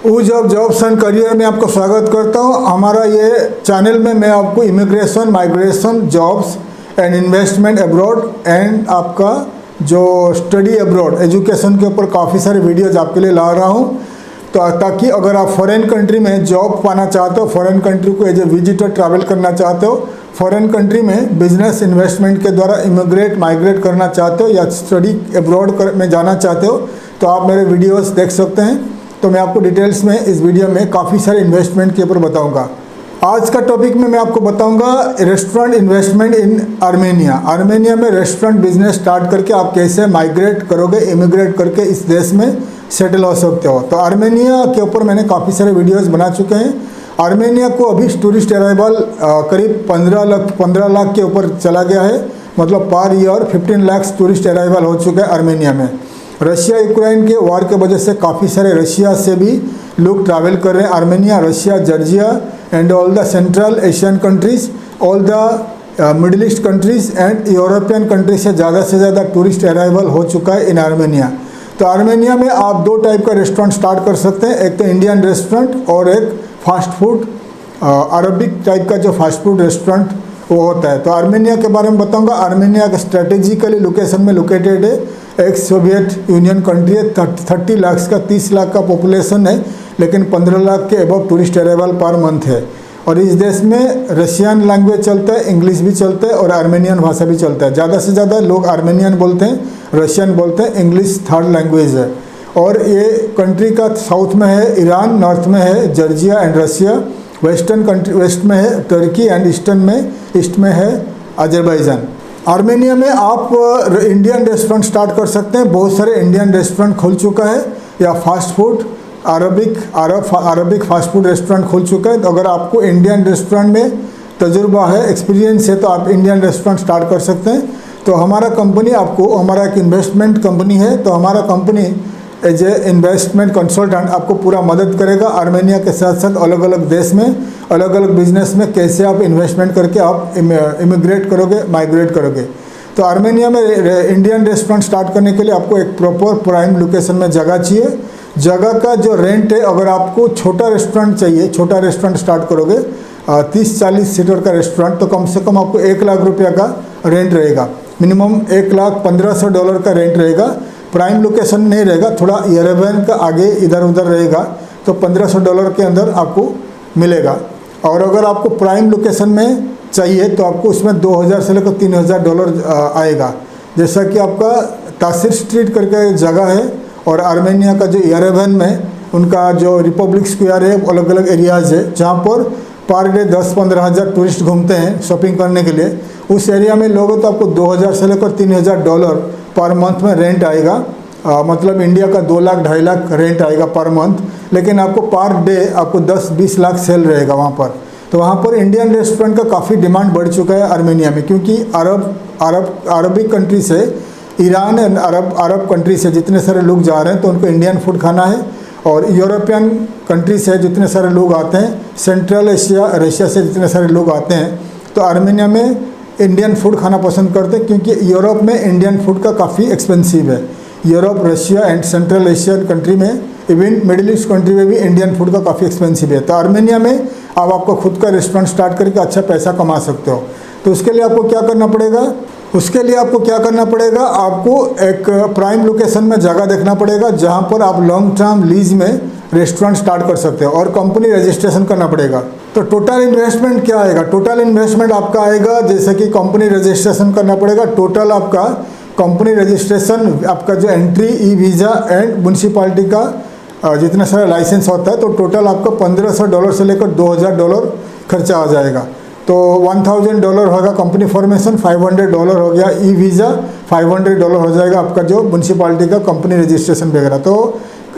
Jobs and career में आपको स्वागत करता हूं। हमारा ये चैनल में मैं आपको immigration, migration, jobs and investment abroad and आपका जो स्टडी अब्रॉड एजुकेशन के ऊपर काफ़ी सारे वीडियोज़ आपके लिए ला रहा हूं। तो ताकि अगर आप फॉरेन कंट्री में जॉब पाना चाहते हो, फॉरेन कंट्री को एज ए विजिटर ट्रैवल करना चाहते हो, फॉरेन कंट्री में बिजनेस इन्वेस्टमेंट के द्वारा इमिग्रेट माइग्रेट करना चाहते हो या स्टडी अब्रॉड में जाना चाहते हो, तो आप मेरे वीडियोस देख सकते हैं। तो मैं आपको डिटेल्स में इस वीडियो में काफ़ी सारे इन्वेस्टमेंट के ऊपर बताऊंगा। आज का टॉपिक में मैं आपको बताऊंगा रेस्टोरेंट इन्वेस्टमेंट इन आर्मेनिया। आर्मेनिया में रेस्टोरेंट बिजनेस स्टार्ट करके आप कैसे माइग्रेट करोगे, इमिग्रेट करके इस देश में सेटल हो सकते हो। तो आर्मेनिया के ऊपर मैंने काफ़ी सारे वीडियोज़ बना चुके हैं। आर्मेनिया को अभी टूरिस्ट अराइवल करीब 15 लाख के ऊपर चला गया है, मतलब per year 15 lakh tourist arrival हो चुका है आर्मेनिया में। रशिया यूक्रेन के वार के वजह से काफ़ी सारे रशिया से भी लोग ट्रैवल कर रहे हैं Armenia, Russia, Georgia and all the central Asian countries, all the middle east countries and European countries से ज़्यादा टूरिस्ट अराइवल हो चुका है इन आर्मेनिया। तो आर्मेनिया में आप दो टाइप का रेस्टोरेंट स्टार्ट कर सकते हैं, एक तो इंडियन रेस्टोरेंट और एक फास्ट फूड अरबिक टाइप का जो फास्ट फूड रेस्टोरेंट वो होता है। तो आर्मेनिया के बारे में बताऊंगा। आर्मेनिया का स्ट्रेटेजिकली लोकेशन में लोकेटेड है, एक सोवियत यूनियन कंट्री है, 30 लाख का 30 लाख का पॉपुलेशन है, लेकिन 15 लाख के above tourist arrival per month है। और इस देश में रशियन लैंग्वेज चलता है, इंग्लिश भी चलता है और आर्मेनियन भाषा भी चलता है। ज़्यादा से ज़्यादा लोग आर्मेनियन बोलते हैं, रशियन बोलते हैं, इंग्लिश थर्ड लैंग्वेज है। और ये कंट्री का साउथ में है ईरान, नॉर्थ में है Georgia and Russia, western country west में है टर्की एंड ईस्ट में है अजरबैजान। आर्मेनिया में आप इंडियन रेस्टोरेंट स्टार्ट कर सकते हैं। बहुत सारे इंडियन रेस्टोरेंट खुल चुका है, या fast food Arabic fast food restaurant खुल चुका है। तो अगर आपको इंडियन रेस्टोरेंट में तजुर्बा है, एक्सपीरियंस है, तो आप इंडियन रेस्टोरेंट स्टार्ट कर सकते हैं। तो हमारा कंपनी आपको, हमारा एक इन्वेस्टमेंट कंपनी है, तो हमारा company as a investment consultant आपको पूरा मदद करेगा। आर्मेनिया के साथ साथ अलग अलग देश में अलग अलग बिजनेस में कैसे आप इन्वेस्टमेंट करके आप इमिग्रेट करोगे, माइग्रेट करोगे। तो आर्मेनिया में इंडियन रेस्टोरेंट स्टार्ट करने के लिए आपको एक प्रॉपर प्राइम लोकेशन में जगह चाहिए। जगह का जो रेंट है, अगर आपको छोटा रेस्टोरेंट चाहिए, छोटा रेस्टोरेंट स्टार्ट करोगे 30-40 सीटर का रेस्टोरेंट, तो कम से कम आपको 1 लाख रुपया का रेंट रहेगा। मिनिमम $1,1500 का रेंट रहेगा। प्राइम लोकेशन नहीं रहेगा, थोड़ा एयरवेन का आगे इधर उधर रहेगा, तो $1500 के अंदर आपको मिलेगा। और अगर आपको प्राइम लोकेशन में चाहिए तो आपको उसमें $2000 से लेकर $3000 आएगा। जैसा कि आपका तासिर स्ट्रीट करके जगह है, और आर्मेनिया का जो एयरवेन में उनका जो रिपब्लिक स्क्वायर है, अलग अलग एरियाज़ है जहाँ पर पर डे 10-15 हज़ार टूरिस्ट घूमते हैं शॉपिंग करने के लिए। उस एरिया में लोगों तो आपको $2000 से लेकर $3000 पर मंथ में रेंट आएगा। मतलब इंडिया का 2 लाख 2.5 लाख रेंट आएगा पर मंथ, लेकिन आपको पर डे आपको 10-20 लाख सेल रहेगा वहाँ पर। तो वहाँ पर इंडियन रेस्टोरेंट का काफ़ी डिमांड बढ़ चुका है आर्मेनिया में, क्योंकि अरबिक कंट्री से, ईरान एंड अरब कंट्री से जितने सारे लोग जा रहे हैं तो उनको इंडियन फूड खाना है। और यूरोपियन कंट्री से जितने सारे लोग आते हैं, सेंट्रल एशिया, रशिया से जितने सारे लोग आते हैं, तो आर्मेनिया में इंडियन फूड खाना पसंद करते हैं, क्योंकि यूरोप में इंडियन फूड का काफ़ी एक्सपेंसिव है। Europe, Russia and central Asian country में, इवन मिडिल ईस्ट कंट्री में भी इंडियन फूड का काफ़ी एक्सपेंसिव है। तो आर्मेनिया में आपको खुद का रेस्टोरेंट स्टार्ट करके अच्छा पैसा कमा सकते हो। तो उसके लिए आपको क्या करना पड़ेगा, आपको एक प्राइम लोकेशन में जगह देखना पड़ेगा जहाँ पर आप लॉन्ग टर्म लीज में रेस्टोरेंट स्टार्ट कर सकते हो, और कंपनी रजिस्ट्रेशन करना पड़ेगा। तो टोटल इन्वेस्टमेंट क्या आएगा? टोटल इन्वेस्टमेंट आपका आएगा, जैसे कि कंपनी रजिस्ट्रेशन करना पड़ेगा। टोटल आपका कंपनी रजिस्ट्रेशन, आपका जो entry, e visa and municipality का जितना सारा लाइसेंस होता है, तो टोटल आपका $1500 से लेकर $2000 खर्चा आ जाएगा। तो $1000 होगा कंपनी फॉर्मेशन, $500 हो गया ई वीज़ा, $500 हो जाएगा आपका जो म्यूनसिपालिटी का कंपनी रजिस्ट्रेशन वगैरह। तो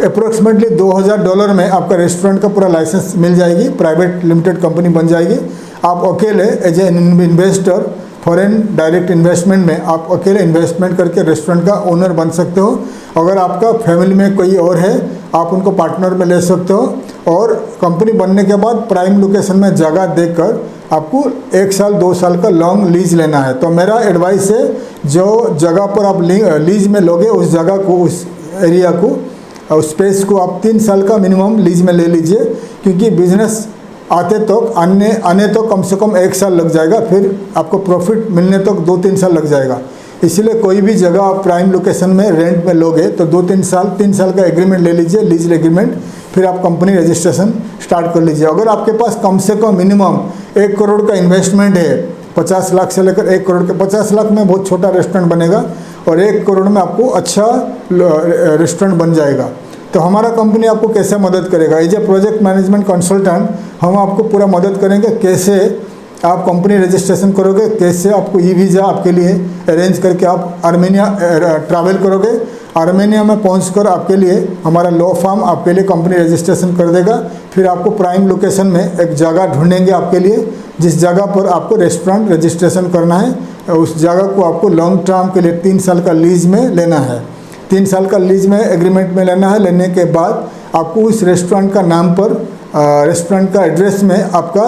अप्रोक्सीमेटली $2000 में आपका रेस्टोरेंट का पूरा लाइसेंस मिल जाएगी, प्राइवेट लिमिटेड कंपनी बन जाएगी। आप अकेले as a investor, foreign direct investment में आप अकेले इन्वेस्टमेंट करके रेस्टोरेंट का ओनर बन सकते हो। अगर आपका फैमिली में कोई और है, आप उनको पार्टनर में ले सकते हो। और कंपनी बनने के बाद प्राइम लोकेशन में जगह देखकर आपको 1 साल 2 साल का लॉन्ग लीज लेना है। तो मेरा एडवाइस है, जो जगह पर आप लीज में लोगे उस जगह को, उस एरिया को स्पेस को आप 3 साल का मिनिमम लीज में ले लीजिए, क्योंकि बिजनेस आने तो कम से कम 1 साल लग जाएगा, फिर आपको प्रॉफिट मिलने तक 2-3 साल लग जाएगा। इसीलिए कोई भी जगह आप प्राइम लोकेशन में रेंट में लोगे तो 3 साल का एग्रीमेंट ले लीजिए, लीज एग्रीमेंट, फिर आप कंपनी रजिस्ट्रेशन स्टार्ट कर लीजिए। अगर आपके पास कम से कम मिनिमम 1 करोड़ का इन्वेस्टमेंट है, 50 लाख से लेकर 1 करोड़ के, 50 लाख में बहुत छोटा रेस्टोरेंट बनेगा और 1 करोड़ में आपको अच्छा रेस्टोरेंट बन जाएगा। तो हमारा कंपनी आपको कैसे मदद करेगा? As a project management consultant हम आपको पूरा मदद करेंगे, कैसे आप कंपनी रजिस्ट्रेशन करोगे, कैसे आपको ई वीज़ा आपके लिए अरेंज करके आप आर्मेनिया ट्रैवल करोगे। आर्मेनिया में पहुंचकर आपके लिए हमारा लॉ फर्म आपके लिए कंपनी रजिस्ट्रेशन कर देगा। फिर आपको प्राइम लोकेशन में एक जगह ढूंढेंगे आपके लिए, जिस जगह पर आपको रेस्टोरेंट रजिस्ट्रेशन करना है। उस जगह को आपको लॉन्ग टर्म के लिए 3 साल का लीज में लेना है। 3 साल का लीज में एग्रीमेंट में लेना है। लेने के बाद आपको उस रेस्टोरेंट का नाम पर रेस्टोरेंट का एड्रेस में आपका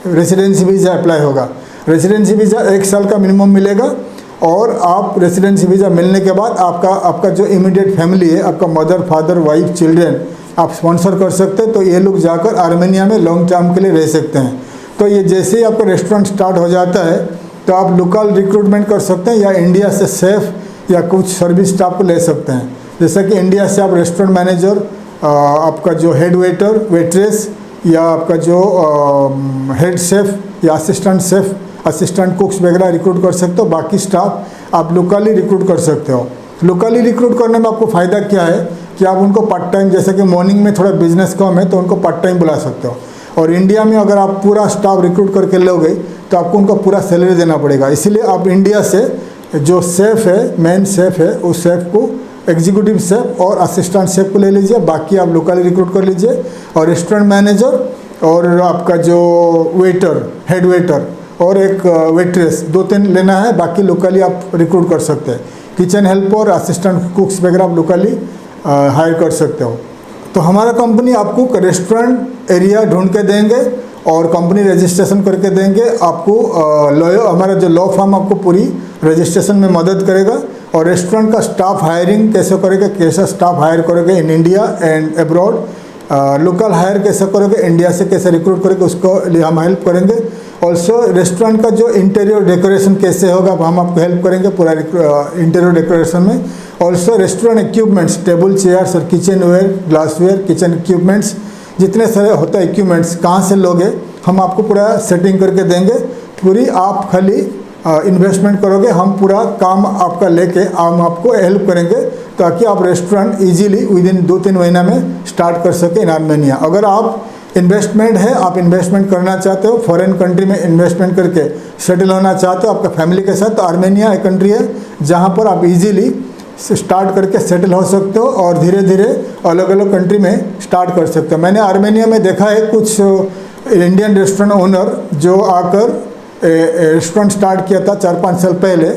रेसिडेंसी वीज़ा अप्लाई होगा। रेसिडेंसी वीज़ा 1 साल का मिनिमम मिलेगा और आप रेसिडेंसी वीज़ा मिलने के बाद आपका जो इमीडिएट फैमिली है, आपका मदर, फादर, वाइफ, चिल्ड्रेन आप स्पॉन्सर कर सकते हैं, तो ये लोग जाकर आर्मेनिया में लॉन्ग टर्म के लिए रह सकते हैं। तो ये जैसे ही आपका रेस्टोरेंट स्टार्ट हो जाता है तो आप लोकल रिक्रूटमेंट कर सकते हैं या इंडिया से सेफ या कुछ सर्विस स्टाफ को ले सकते हैं। जैसा कि इंडिया से आप रेस्टोरेंट मैनेजर, आपका जो हेड वेटर, वेट्रेस या आपका जो हेड शेफ़ या असिस्टेंट शेफ़, असिस्टेंट कुक्स वगैरह रिक्रूट कर सकते हो। बाकी स्टाफ आप लोकली रिक्रूट कर सकते हो। लोकली रिक्रूट करने में आपको फ़ायदा क्या है कि आप उनको पार्ट टाइम, जैसे कि मॉर्निंग में थोड़ा बिजनेस कम है तो उनको पार्ट टाइम बुला सकते हो। और इंडिया में अगर आप पूरा स्टाफ रिक्रूट करके लोगे तो आपको उनको पूरा सैलरी देना पड़ेगा। इसीलिए आप इंडिया से जो शेफ़ है, मेन शेफ़ है, उस शेफ़ को, एग्जीक्यूटिव शेफ़ और असिस्टेंट शेफ़ को ले लीजिए। बाकी आप लोकली रिक्रूट कर लीजिए। और रेस्टोरेंट मैनेजर और आपका जो वेटर, हेड वेटर और एक वेट्रेस, 2-3 लेना है। बाकी लोकली आप रिक्रूट कर सकते हैं। किचन हेल्पर, असिस्टेंट कुक्स वगैरह आप लोकली हायर कर सकते हो। तो हमारा कंपनी आपको रेस्टोरेंट एरिया ढूंढ के देंगे और कंपनी रजिस्ट्रेशन करके देंगे। आपको हमारा जो लॉ फर्म आपको पूरी रजिस्ट्रेशन में मदद करेगा। और रेस्टोरेंट का स्टाफ हायरिंग कैसे करेगा, कैसा स्टाफ हायर करोगे in India and abroad, local hire कैसे करोगे, इंडिया से कैसे रिक्रूट करोगे, उसको लिए हम हेल्प करेंगे। ऑल्सो रेस्टोरेंट का जो इंटीरियर डेकोरेशन कैसे होगा हम आपको हेल्प करेंगे पूरा इंटीरियर डेकोरेशन में। Also restaurant equipments, table, chairs और kitchenware, glassware, kitchen equipments, जितने सारे होता है इक्विपमेंट्स, कहाँ से लोगे हम आपको पूरा सेटिंग करके देंगे। पूरी आप खाली इन्वेस्टमेंट करोगे, हम पूरा काम आपका लेके हम आपको हेल्प करेंगे ताकि आप रेस्टोरेंट इजीली विदिन 2-3 महीना में स्टार्ट कर सके इन आर्मेनिया। अगर आप इन्वेस्टमेंट है, आप इन्वेस्टमेंट करना चाहते हो, फॉरेन कंट्री में इन्वेस्टमेंट करके सेटल होना चाहते हो आपका फैमिली के साथ, तो आर्मेनिया एक कंट्री है जहाँ पर आप इजीली स्टार्ट करके सेटल हो सकते हो और धीरे धीरे अलग अलग कंट्री में स्टार्ट कर सकते हो। मैंने आर्मेनिया में देखा है कुछ इंडियन रेस्टोरेंट ओनर जो आकर रेस्टोरेंट स्टार्ट किया था 4-5 साल पहले,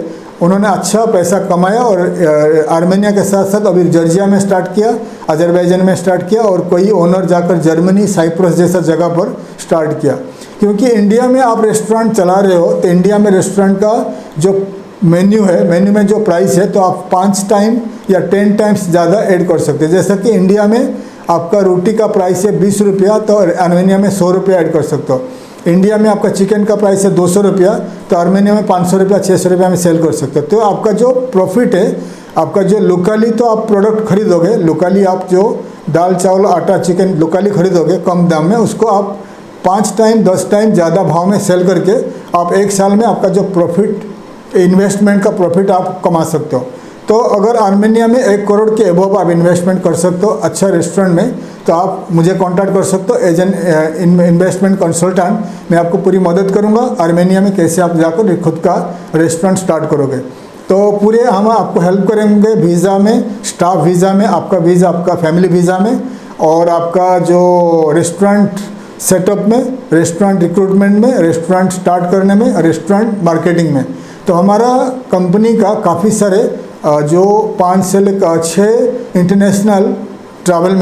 उन्होंने अच्छा पैसा कमाया और आर्मेनिया के साथ साथ अभी जॉर्जिया में स्टार्ट किया, अजरबैजान में स्टार्ट किया और कोई ओनर जाकर जर्मनी, साइप्रस जैसा जगह पर स्टार्ट किया। क्योंकि इंडिया में आप रेस्टोरेंट चला रहे हो तो इंडिया में रेस्टोरेंट का जो मेन्यू है, मेन्यू में जो प्राइस है तो आप 5 टाइम या 10 टाइम्स ज़्यादा ऐड कर सकते हैं। जैसा कि इंडिया में आपका रोटी का प्राइस है 20 रुपया तो आर्मेनिया में 100 रुपया ऐड कर सकते हो। इंडिया में आपका चिकन का प्राइस है 200 रुपया तो आर्मेनिया में 500 रुपया, 600 रुपया में सेल कर सकते हो। तो आपका जो प्रॉफिट है, आपका जो लोकली तो आप प्रोडक्ट खरीदोगे, लोकली आप जो दाल, चावल, आटा, चिकन लोकली खरीदोगे कम दाम में, उसको आप 5 टाइम 10 टाइम ज़्यादा भाव में सेल करके आप 1 साल में आपका जो प्रॉफिट, इन्वेस्टमेंट का प्रॉफिट आप कमा सकते हो। तो अगर आर्मेनिया में 1 करोड़ के अबव आप इन्वेस्टमेंट कर सकते हो अच्छा रेस्टोरेंट में, तो आप मुझे कांटेक्ट कर सकते हो एज एन इन्वेस्टमेंट कंसल्टेंट। मैं आपको पूरी मदद करूंगा आर्मेनिया में कैसे आप जाकर खुद का रेस्टोरेंट स्टार्ट करोगे। तो पूरे हम आपको हेल्प करेंगे वीज़ा में, स्टाफ वीज़ा में, आपका वीज़ा, आपका फैमिली वीज़ा में और आपका जो रेस्टोरेंट सेटअप में, रेस्टोरेंट रिक्रूटमेंट में, रेस्टोरेंट स्टार्ट करने में, रेस्टोरेंट मार्केटिंग में। तो हमारा कंपनी का काफ़ी सारे जो 5 से लेकर 6 इंटरनेशनल ट्रैवल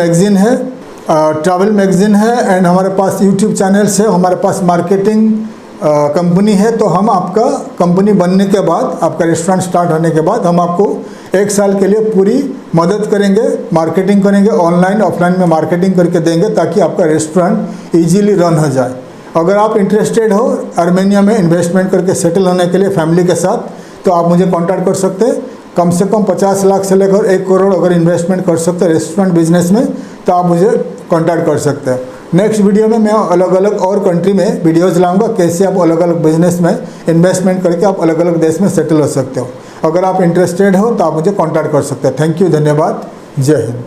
मैगज़ीन है एंड हमारे पास यूट्यूब चैनल्स है, हमारे पास मार्केटिंग कंपनी है, तो हम आपका कंपनी बनने के बाद, आपका रेस्टोरेंट स्टार्ट होने के बाद हम आपको 1 साल के लिए पूरी मदद करेंगे, मार्केटिंग करेंगे, ऑनलाइन ऑफलाइन में मार्केटिंग करके देंगे ताकि आपका रेस्टोरेंट इजीली रन हो जाए। अगर आप इंटरेस्टेड हो आर्मेनिया में इन्वेस्टमेंट करके सेटल होने के लिए फैमिली के साथ, तो आप मुझे कांटेक्ट कर सकते हैं। कम से कम 50 लाख से लेकर 1 करोड़ अगर इन्वेस्टमेंट कर सकते हैं रेस्टोरेंट बिजनेस में, तो आप मुझे कांटेक्ट कर सकते हैं। नेक्स्ट वीडियो में मैं अलग अलग और कंट्री में वीडियोस लाऊंगा, कैसे आप अलग अलग बिजनेस में इन्वेस्टमेंट करके आप अलग अलग देश में सेटल हो सकते हो। अगर आप इंटरेस्टेड हो तो आप मुझे कांटेक्ट कर सकते हैं। थैंक यू, धन्यवाद, जय हिंद।